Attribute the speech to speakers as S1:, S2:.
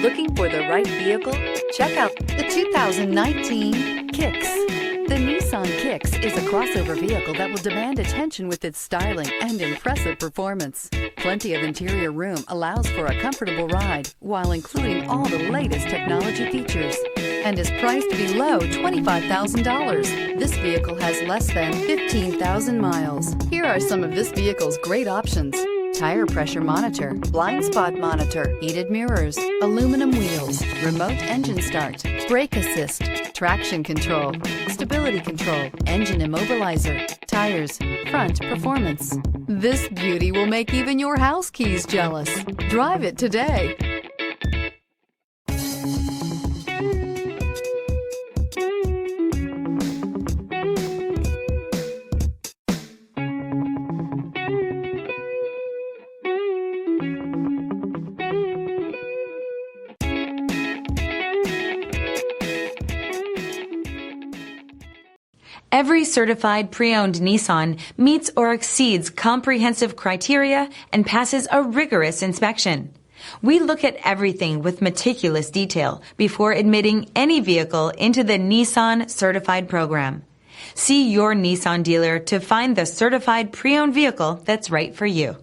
S1: Looking for the right vehicle? Check out the 2019 Kicks. The Nissan Kicks is a crossover vehicle that will demand attention with its styling and impressive performance. Plenty of interior room allows for a comfortable ride while including all the latest technology features and is priced below $25,000. This vehicle has less than 15,000 miles. Here are some of this vehicle's great options: tire pressure monitor, blind spot monitor, heated mirrors, aluminum wheels, remote engine start, brake assist, traction control, stability control, engine immobilizer, tires, front performance. This beauty will make even your house keys jealous. Drive it today.
S2: Every certified pre-owned Nissan meets or exceeds comprehensive criteria and passes a rigorous inspection. We look at everything with meticulous detail before admitting any vehicle into the Nissan Certified program. See your Nissan dealer to find the certified pre-owned vehicle that's right for you.